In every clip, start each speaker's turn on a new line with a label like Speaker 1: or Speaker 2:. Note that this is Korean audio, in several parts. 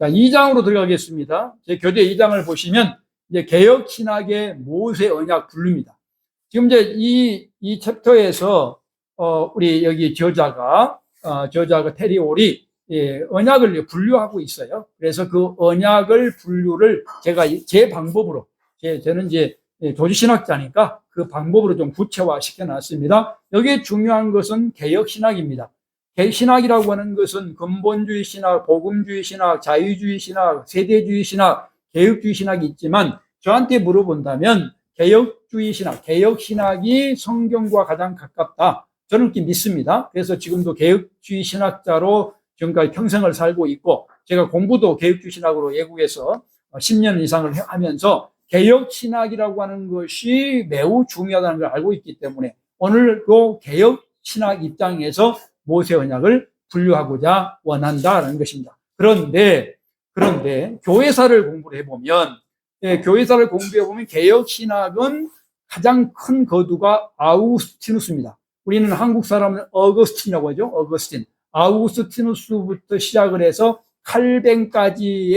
Speaker 1: 자, 2장으로 들어가겠습니다. 제 교재 2장을 보시면 이제 개혁 신학의 모세 언약 분류입니다. 지금 이제 이 챕터에서 우리 여기 저자가 테리 올이 언약을 분류하고 있어요. 그래서 그 언약을 분류를 제가 제 방법으로 저는 이제 조지신학자니까 그 방법으로 좀 구체화 시켜놨습니다. 여기에 중요한 것은 개혁 신학입니다. 신학이라고 하는 것은 근본주의 신학, 복음주의 신학, 자유주의 신학, 세대주의 신학, 개혁주의 신학이 있지만 저한테 물어본다면 개혁주의 신학, 개혁 신학이 성경과 가장 가깝다. 저는 그렇게 믿습니다. 그래서 지금도 개혁주의 신학자로 지금까지 평생을 살고 있고 제가 공부도 개혁주의 신학으로 외국에서 10년 이상을 하면서 개혁 신학이라고 하는 것이 매우 중요하다는 걸 알고 있기 때문에 오늘도 개혁 신학 입장에서 모세 언약을 분류하고자 원한다라는 것입니다. 그런데 교회사를 공부를 해보면 교회사를 공부해보면 개혁 신학은 가장 큰 거두가 아우구스티누스입니다. 우리는 한국 사람은 어거스틴이라고 하죠. 어거스틴. 아우구스티누스부터 시작을 해서 칼뱅까지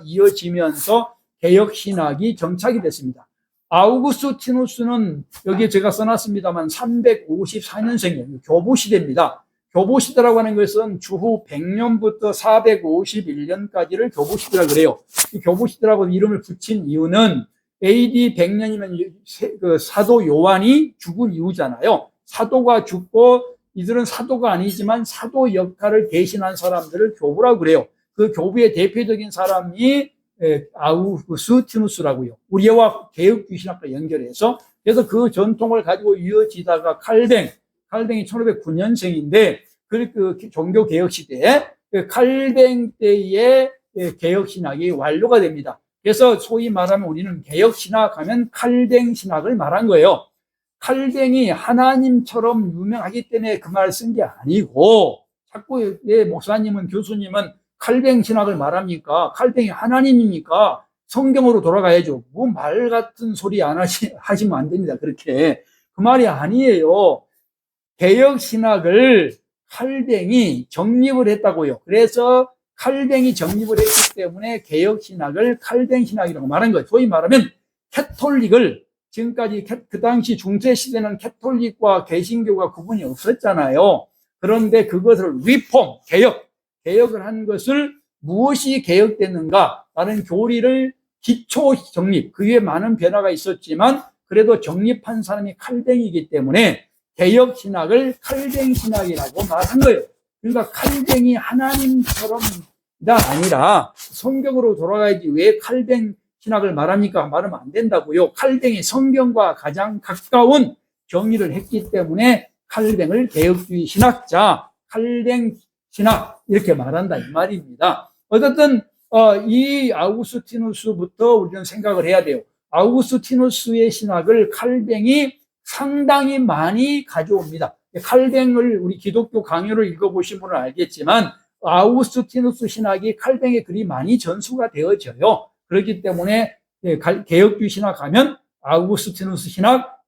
Speaker 1: 이어지면서 개혁 신학이 정착이 됐습니다. 아우구스티누스는 여기에 제가 써놨습니다만 354년생이에요. 교부시대입니다. 교부시대라고 하는 것은 주후 100년부터 451년까지를 교부시대라고 그래요. 이 교부시대라고 이름을 붙인 이유는 AD 100년이면 그 사도 요한이 죽은 이후잖아요. 사도가 죽고 이들은 사도가 아니지만 사도 역할을 대신한 사람들을 교부라고 그래요. 그 교부의 대표적인 사람이 아우구스티누스라고요. 우리와 개혁주의 신학과 연결해서 그래서 그 전통을 가지고 이어지다가 칼뱅이 1509년생인데 그 종교 개혁 시대에 칼뱅 때의 개혁 신학이 완료가 됩니다. 그래서 소위 말하면 우리는 개혁 신학하면 칼뱅 신학을 말한 거예요. 칼뱅이 하나님처럼 유명하기 때문에 그 말을 쓴 게 아니고 자꾸 목사님은 교수님은 칼뱅 신학을 말합니까? 칼뱅이 하나님입니까? 성경으로 돌아가야죠. 뭐 말 같은 소리 안 하시면 안 됩니다. 그렇게. 그 말이 아니에요. 개혁 신학을 칼뱅이 정립을 했다고요. 그래서 칼뱅이 정립을 했기 때문에 개혁 신학을 칼뱅 신학이라고 말한 거예요. 소위 말하면 캐톨릭을 지금까지 그 당시 중세 시대는 캐톨릭과 개신교가 구분이 없었잖아요. 그런데 그것을 리폼, 개혁을 한 것을 무엇이 개혁됐는가? 라는 교리를 기초 정립, 그 위에 많은 변화가 있었지만 그래도 정립한 사람이 칼뱅이기 때문에 개혁 신학을 칼뱅 신학이라고 말한 거예요. 그러니까 칼뱅이 하나님처럼가 아니라 성경으로 돌아가야지 왜 칼뱅 신학을 말합니까? 말하면 안 된다고요. 칼뱅이 성경과 가장 가까운 정의를 했기 때문에 칼뱅을 개혁주의 신학자, 칼뱅 신학 이렇게 말한다 이 말입니다. 어쨌든 이 아우구스티누스부터 우리는 생각을 해야 돼요. 아우구스티누스의 신학을 칼뱅이 상당히 많이 가져옵니다. 칼뱅을 우리 기독교 강요를 읽어보신 분은 알겠지만 아우구스티누스 신학이 칼뱅에 그리 많이 전수가 되어져요. 그렇기 때문에 개혁주의 신학하면 아우구스티누스 신학,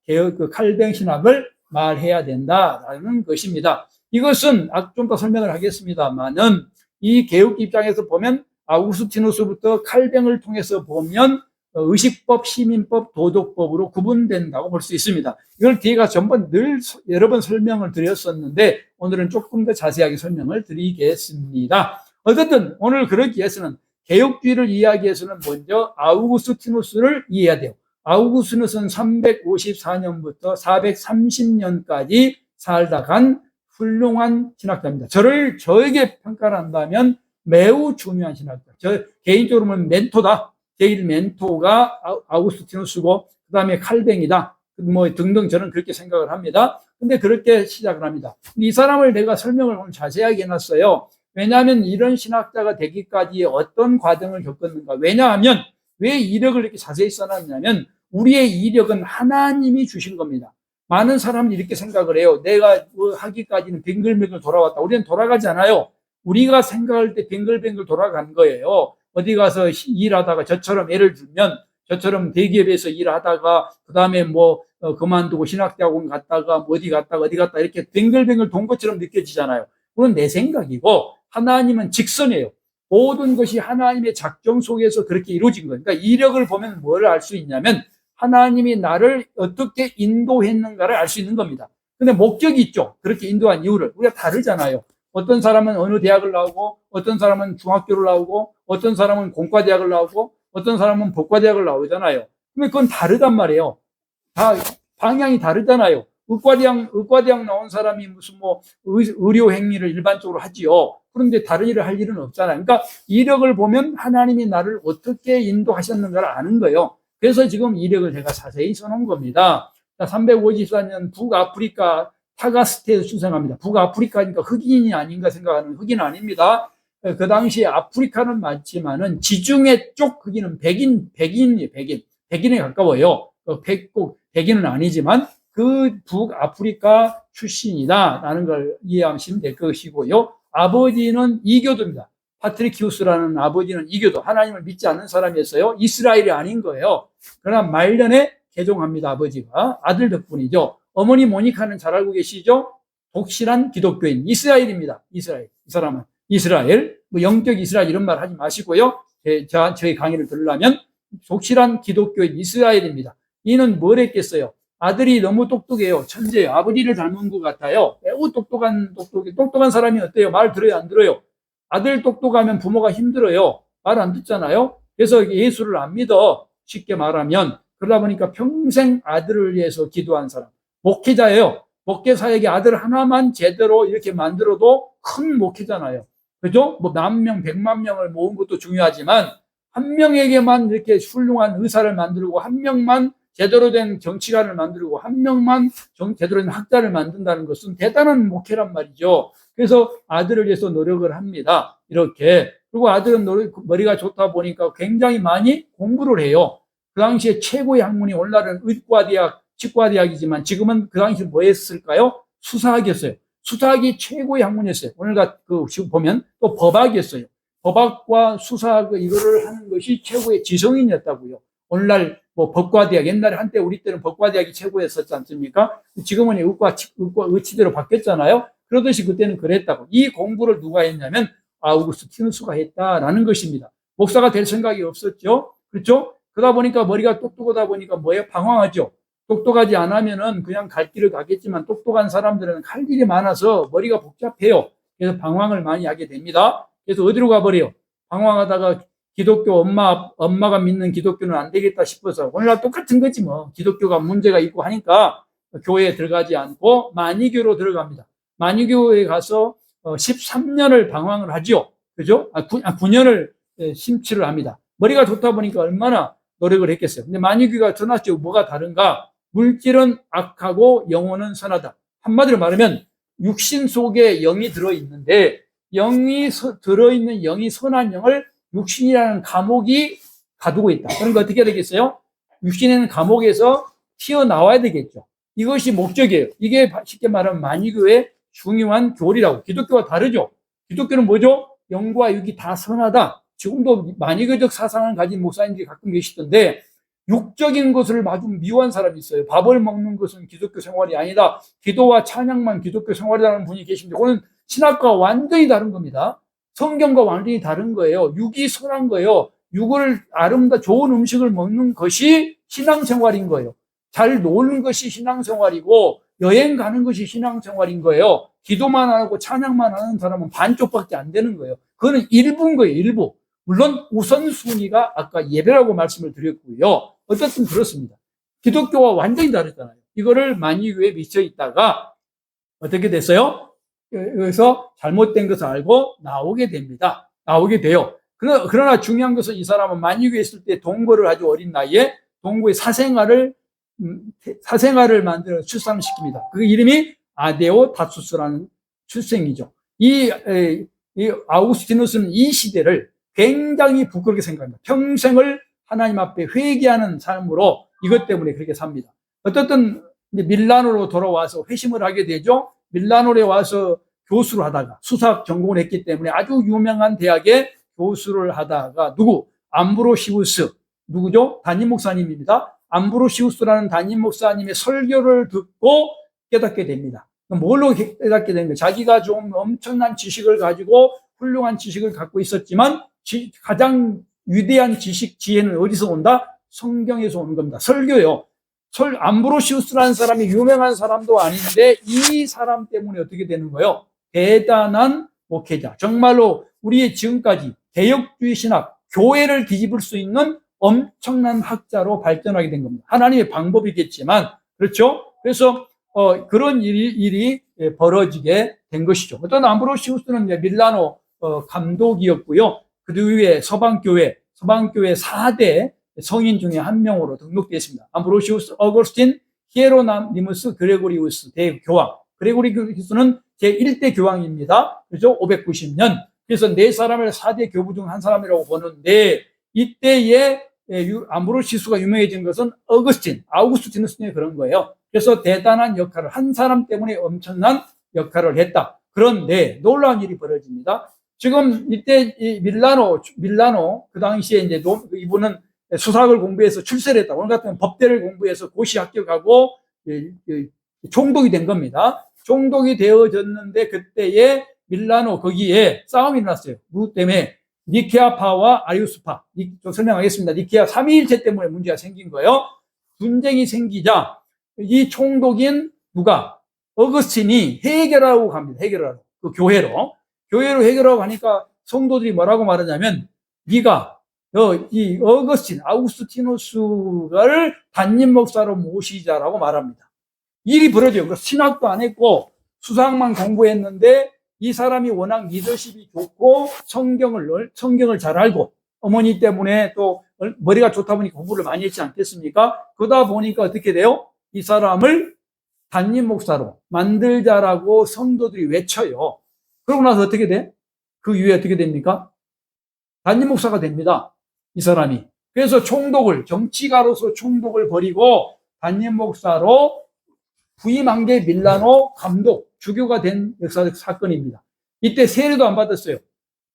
Speaker 1: 칼뱅 신학을 말해야 된다라는 것입니다. 이것은 좀 더 설명을 하겠습니다만은 이 개혁 입장에서 보면 아우구스티누스부터 칼뱅을 통해서 보면 의식법, 시민법, 도덕법으로 구분된다고 볼 수 있습니다. 이걸 뒤에가 전번 늘 여러 번 설명을 드렸었는데 오늘은 조금 더 자세하게 설명을 드리겠습니다. 어쨌든 오늘 그러기 위해서는 개혁주의를 이해하기 위해서는 먼저 아우구스티누스를 이해해야 돼요. 아우구스티누스는 354년부터 430년까지 살다 간 훌륭한 신학자입니다. 저에게 평가를 한다면 매우 중요한 신학자. 저 개인적으로 보면 멘토다. 제일 멘토가 아우구스티누스고 그 다음에 칼뱅이다. 뭐 등등 저는 그렇게 생각을 합니다. 근데 그렇게 시작을 합니다. 이 사람을 내가 설명을 오늘 자세하게 해놨어요. 왜냐하면 이런 신학자가 되기까지 어떤 과정을 겪었는가. 왜냐하면 왜 이력을 이렇게 자세히 써놨냐면 우리의 이력은 하나님이 주신 겁니다. 많은 사람들이 이렇게 생각을 해요. 내가 하기까지는 빙글빙글 돌아왔다. 우리는 돌아가지 않아요. 우리가 생각할 때 빙글빙글 돌아간 거예요. 어디 가서 일하다가 저처럼 예를 들면 저처럼 대기업에서 일하다가 그 다음에 그만두고 신학대학원 갔다가 어디 갔다 이렇게 빙글빙글 돈 것처럼 느껴지잖아요. 그건 내 생각이고 하나님은 직선이에요. 모든 것이 하나님의 작정 속에서 그렇게 이루어진 거예요. 그러니까 이력을 보면 뭐를 알 수 있냐면 하나님이 나를 어떻게 인도했는가를 알 수 있는 겁니다. 근데 목적이 있죠. 그렇게 인도한 이유를. 우리가 다르잖아요. 어떤 사람은 어느 대학을 나오고, 어떤 사람은 중학교를 나오고, 어떤 사람은 공과대학을 나오고, 어떤 사람은 법과대학을 나오잖아요. 근데 그건 다르단 말이에요. 다 방향이 다르잖아요. 의과대학 나온 사람이 무슨 뭐 의료 행위를 일반적으로 하지요. 그런데 다른 일을 할 일은 없잖아요. 그러니까 이력을 보면 하나님이 나를 어떻게 인도하셨는가를 아는 거예요. 그래서 지금 이력을 제가 자세히 써놓은 겁니다. 354년 북아프리카 타가스테에서 출생합니다. 북아프리카니까 흑인이 아닌가 생각하는 흑인은 아닙니다. 그 당시에 아프리카는 맞지만은 지중해 쪽 흑인은 백인에 가까워요. 꼭 백인은 아니지만 그 북아프리카 출신이다라는 걸 이해하시면 될 것이고요. 아버지는 이교도입니다. 파트리키우스라는 아버지는 이교도, 하나님을 믿지 않는 사람이었어요. 이스라엘이 아닌 거예요. 그러나 말년에 개종합니다. 아버지가. 아들 덕분이죠. 어머니 모니카는 잘 알고 계시죠? 독실한 기독교인 이스라엘입니다. 이스라엘. 이 사람은 이스라엘. 뭐 영적 이스라엘 이런 말 하지 마시고요. 저희 강의를 들으려면 독실한 기독교인 이스라엘입니다. 이는 뭘 했겠어요? 아들이 너무 똑똑해요. 천재예요. 아버지를 닮은 것 같아요. 매우 똑똑한 사람이 어때요? 말 들어요? 안 들어요? 아들 똑똑하면 부모가 힘들어요. 말 안 듣잖아요. 그래서 예수를 안 믿어. 쉽게 말하면. 그러다 보니까 평생 아들을 위해서 기도한 사람. 목회자예요. 목회사에게 아들 하나만 제대로 이렇게 만들어도 큰 목회잖아요. 그죠? 뭐 만 명, 100만 명을 모은 것도 중요하지만 한 명에게만 이렇게 훌륭한 의사를 만들고 한 명만 제대로 된 정치가를 만들고 한 명만 제대로 된 학자를 만든다는 것은 대단한 목회란 말이죠. 그래서 아들을 위해서 노력을 합니다. 이렇게. 그리고 아들은 머리가 좋다 보니까 굉장히 많이 공부를 해요. 그 당시에 최고의 학문이 오늘날은 의과대학, 치과대학이지만 지금은 그 당시 뭐 했을까요? 수사학이었어요. 수사학이 최고의 학문이었어요. 오늘 지금 보면 또 법학이었어요. 법학과 수사학 이거를 하는 것이 최고의 지성인이었다고요. 오늘날 뭐 법과대학, 옛날에 한때 우리 때는 법과대학이 최고였었지 않습니까? 지금은 의치대로 바뀌었잖아요. 그러듯이 그때는 그랬다고. 이 공부를 누가 했냐면 아우구스티누스가 했다라는 것입니다. 목사가 될 생각이 없었죠. 그렇죠? 그러다 보니까 머리가 똑똑하다 보니까 뭐예요? 방황하죠. 똑똑하지 않으면은 그냥 갈 길을 가겠지만 똑똑한 사람들은 할 일이 많아서 머리가 복잡해요. 그래서 방황을 많이 하게 됩니다. 그래서 어디로 가버려요? 방황하다가 기독교 엄마가 믿는 기독교는 안 되겠다 싶어서 오늘날 똑같은 거지 뭐. 기독교가 문제가 있고 하니까 교회에 들어가지 않고 만이교로 들어갑니다. 만이교에 가서 13년을 방황을 하죠. 그죠? 9년을 심취를 합니다. 머리가 좋다 보니까 얼마나 노력을 했겠어요. 근데 만이교가 전하죠. 뭐가 다른가? 물질은 악하고 영혼은 선하다. 한마디로 말하면 육신 속에 영이 들어있는데 들어있는 영이 선한 영을 육신이라는 감옥이 가두고 있다. 그러니까 어떻게 되겠어요? 육신에는 감옥에서 튀어나와야 되겠죠. 이것이 목적이에요. 이게 쉽게 말하면 만이교의 중요한 교리라고. 기독교와 다르죠. 기독교는 뭐죠? 영과 육이 다 선하다. 지금도 만이교적 사상을 가진 목사님들이 가끔 계시던데 육적인 것을 아주 미워한 사람이 있어요. 밥을 먹는 것은 기독교 생활이 아니다. 기도와 찬양만 기독교 생활이라는 분이 계신데 그거는 신학과 완전히 다른 겁니다. 성경과 완전히 다른 거예요. 육이 선한 거예요. 육을 좋은 음식을 먹는 것이 신앙생활인 거예요. 잘 노는 것이 신앙생활이고 여행 가는 것이 신앙생활인 거예요. 기도만 하고 찬양만 하는 사람은 반쪽밖에 안 되는 거예요. 그거는 일부인 거예요. 일부. 물론 우선순위가 아까 예배라고 말씀을 드렸고요. 어쨌든 그렇습니다. 기독교와 완전히 다르잖아요. 이거를 만이교에 미쳐 있다가 어떻게 됐어요? 그래서 잘못된 것을 알고 나오게 됩니다. 나오게 돼요. 그러나 중요한 것은 이 사람은 만이교에 있을 때 동거를 아주 어린 나이에 동거의 사생아를 만들어 출산시킵니다. 그 이름이 아데오다투스라는 출생이죠. 이 아우구스티누스는 이 시대를 굉장히 부끄럽게 생각합니다. 평생을 하나님 앞에 회개하는 삶으로 이것 때문에 그렇게 삽니다. 어쨌든 밀라노로 돌아와서 회심을 하게 되죠. 밀라노에 와서 교수를 하다가 수사학 전공을 했기 때문에 아주 유명한 대학에 교수를 하다가 암브로시우스, 누구죠? 담임 목사님입니다. 암브로시우스라는 담임 목사님의 설교를 듣고 깨닫게 됩니다. 뭘로 깨닫게 된 거예요? 자기가 좀 엄청난 지식을 가지고 훌륭한 지식을 갖고 있었지만 가장 위대한 지식, 지혜는 어디서 온다? 성경에서 오는 겁니다. 설교요. 암브로시우스라는 사람이 유명한 사람도 아닌데 이 사람 때문에 어떻게 되는 거예요? 대단한 목회자. 정말로 우리의 지금까지 개혁주의 신학, 교회를 뒤집을 수 있는 엄청난 학자로 발전하게 된 겁니다. 하나님의 방법이겠지만, 그렇죠? 그래서 그런 일이 벌어지게 된 것이죠. 어떤 암브로시우스는 밀라노 감독이었고요. 그 뒤에 서방교회 4대 성인 중에 한 명으로 등록되어 있습니다. 암브로시우스, 어거스틴, 히에로니무스, 그레고리우스 대교황. 그레고리우스는 제1대 교황입니다. 그렇죠? 590년. 그래서 네 사람을 4대 교부 중 한 사람이라고 보는데 이때에 암브로시우스가 유명해진 것은 아우구스티누스의 그런 거예요. 그래서 대단한 역할을 한 사람 때문에 엄청난 역할을 했다. 그런데 놀라운 일이 벌어집니다. 지금 이때 이 밀라노 그 당시에 이제 이분은 수사학을 공부해서 출세를 했다. 오늘 같은 법대를 공부해서 고시 합격하고 총독이 된 겁니다. 총독이 되어졌는데 그때에 밀라노 거기에 싸움이 났어요. 누구 때문에? 니케아파와 아리우스파. 좀 설명하겠습니다. 니케아 삼위일체 때문에 문제가 생긴 거예요. 분쟁이 생기자 이 총독인 누가? 어거스틴이 해결하고 갑니다. 해결하러. 그 교회로 해결하고 가니까 성도들이 뭐라고 말하냐면 네가 이 어거스틴, 아우구스티누스를 담임 목사로 모시자라고 말합니다. 일이 벌어져요. 그래서 신학도 안 했고 수사학만 공부했는데 이 사람이 워낙 리더십이 좋고 성경을 잘 알고 어머니 때문에 또 머리가 좋다 보니까 공부를 많이 했지 않겠습니까? 그러다 보니까 어떻게 돼요? 이 사람을 담임 목사로 만들자라고 성도들이 외쳐요. 그러고 나서 어떻게 돼? 그 이후에 어떻게 됩니까? 담임 목사가 됩니다. 이 사람이. 그래서 정치가로서 총독을 버리고 담임 목사로 부임한 게 밀라노 감독, 주교가 된 역사적 사건입니다. 이때 세례도 안 받았어요.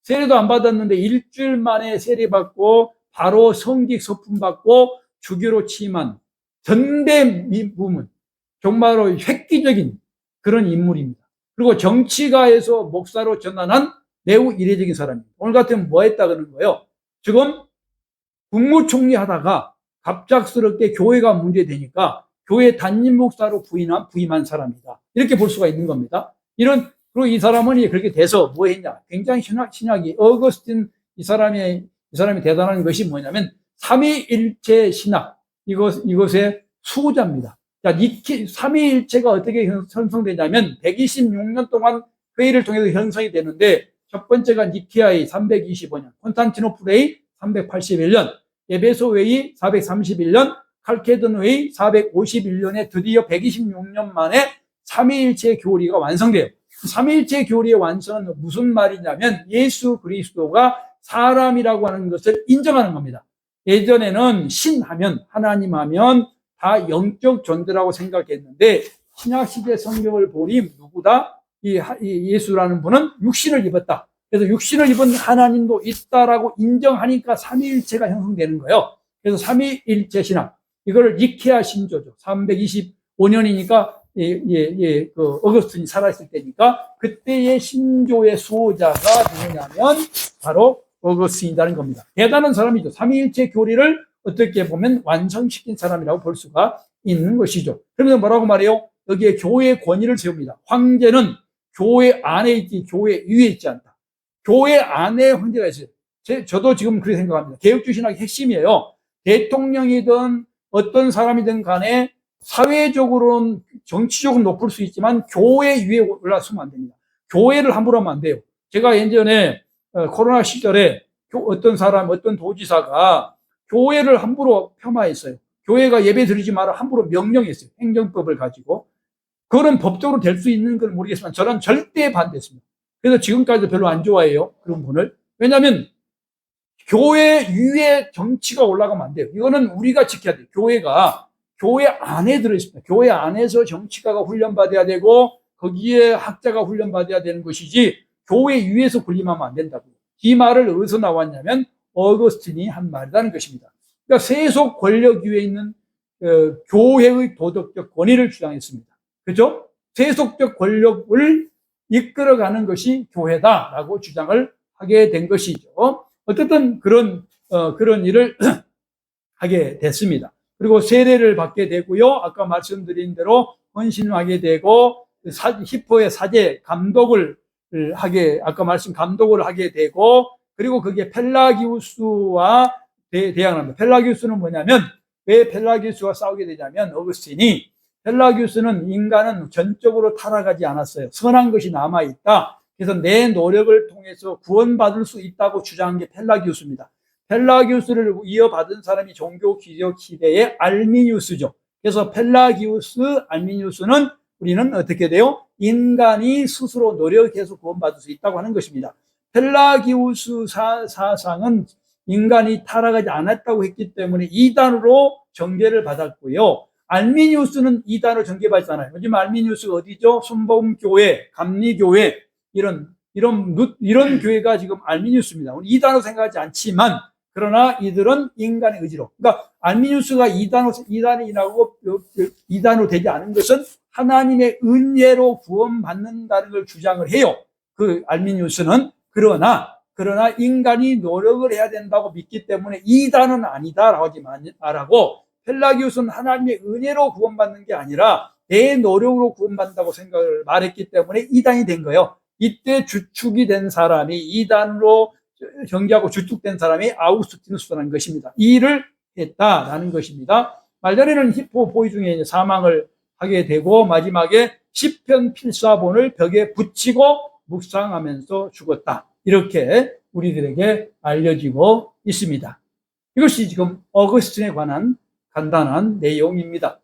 Speaker 1: 세례도 안 받았는데 일주일 만에 세례받고 바로 성직 서품 받고 주교로 취임한 전대미문, 정말로 획기적인 그런 인물입니다. 그리고 정치가에서 목사로 전환한 매우 이례적인 사람입니다. 오늘 같으면 뭐 했다 그러는 거예요? 지금 국무총리 하다가 갑작스럽게 교회가 문제되니까 교회 담임 목사로 부임한 사람이다. 이렇게 볼 수가 있는 겁니다. 그리고 이 사람은 그렇게 돼서 뭐 했냐? 굉장히 신학이, 어거스틴 이 사람이 대단한 것이 뭐냐면, 삼위일체 신학, 이것의 수호자입니다. 자, 삼위일체가 어떻게 형성되냐면, 126년 동안 회의를 통해서 형성이 되는데, 첫 번째가 니케아의 325년, 콘스탄티노플의 381년, 에베소 회의 431년, 칼케돈 회의 451년에 드디어 126년 만에 삼위일체 교리가 완성돼요. 삼위일체 교리의 완성은 무슨 말이냐면 예수 그리스도가 사람이라고 하는 것을 인정하는 겁니다. 예전에는 신하면, 하나님 하면 다 영적 존재라고 생각했는데 신약시대 성경을 보니 누구다? 이 예수라는 분은 육신을 입었다. 그래서 육신을 입은 하나님도 있다라고 인정하니까 삼위일체가 형성되는 거예요. 그래서 삼위일체 신학, 이걸 니케아 신조죠. 325년이니까 그 어거스틴이 살아있을 때니까 그때의 신조의 수호자가 누구냐면 바로 어거스틴이라는 겁니다. 대단한 사람이죠. 삼위일체 교리를 어떻게 보면 완성시킨 사람이라고 볼 수가 있는 것이죠. 그러면서 뭐라고 말해요? 여기에 교회의 권위를 세웁니다. 황제는 교회 안에 있지 교회 위에 있지 않다. 교회 안에 황제가 있어요. 저도 지금 그렇게 생각합니다. 개혁주의 신학의 핵심이에요. 대통령이든 어떤 사람이든 간에 사회적으로는 정치적으로 높을 수 있지만 교회 위에 올라서면 안 됩니다. 교회를 함부로 하면 안 돼요. 제가 예전에 코로나 시절에 어떤 도지사가 교회를 함부로 폄하했어요. 교회가 예배 드리지 마라 함부로 명령했어요. 행정법을 가지고. 그건 법적으로 될 수 있는 건 모르겠지만 저는 절대 반대했습니다. 그래서 지금까지도 별로 안 좋아해요. 그런 분을. 왜냐하면 교회 위에 정치가 올라가면 안 돼요. 이거는 우리가 지켜야 돼요. 교회가 교회 안에 들어있습니다. 교회 안에서 정치가가 훈련받아야 되고 거기에 학자가 훈련받아야 되는 것이지 교회 위에서 군림하면 안 된다고. 이 말을 어디서 나왔냐면 어거스틴이 한 말이라는 것입니다. 그러니까 세속 권력 위에 있는 교회의 도덕적 권위를 주장했습니다. 그죠? 세속적 권력을 이끌어가는 것이 교회다라고 주장을 하게 된 것이죠. 어쨌든 그런 일을 하게 됐습니다. 그리고 세례를 받게 되고요. 아까 말씀드린 대로 헌신하게 되고 히포의 사제 감독을 감독을 하게 되고, 그리고 그게 펠라기우스와 대항합니다. 펠라기우스는 뭐냐면, 왜 펠라기우스와 싸우게 되냐면, 어거스틴이 펠라기우스는 인간은 전적으로 타락하지 않았어요. 선한 것이 남아있다. 그래서 내 노력을 통해서 구원받을 수 있다고 주장한 게 펠라기우스입니다. 펠라기우스를 이어받은 사람이 종교개혁 시대의 알미니우스죠. 그래서 펠라기우스, 알미니우스는 우리는 어떻게 돼요? 인간이 스스로 노력해서 구원받을 수 있다고 하는 것입니다. 펠라기우스 사상은 인간이 타락하지 않았다고 했기 때문에 이단으로 전개를 받았고요. 알미니우스는 이단으로 전개받지 않아요. 요즘 알미니우스가 어디죠? 순복음교회, 감리교회, 이런 교회가 지금 알미니우스입니다. 이단으로 생각하지 않지만, 그러나 이들은 인간의 의지로. 그러니까 알미니우스가 이단으로 되지 않은 것은 하나님의 은혜로 구원받는다는 걸 주장을 해요. 그 알미니우스는. 그러나 인간이 노력을 해야 된다고 믿기 때문에 이단은 아니다라고 하지 말라고, 펠라기우스는 하나님의 은혜로 구원받는 게 아니라 내 노력으로 구원받는다고 생각을 말했기 때문에 이단이 된 거예요. 이때 주축이 된 사람이, 이단으로 전개하고 주축된 사람이 아우구스티누스라는 것입니다. 이 일을 했다라는 것입니다. 말자리는 히포 보위 중에 사망을 하게 되고, 마지막에 시편 필사본을 벽에 붙이고 묵상하면서 죽었다. 이렇게 우리들에게 알려지고 있습니다. 이것이 지금 어거스틴에 관한 간단한 내용입니다.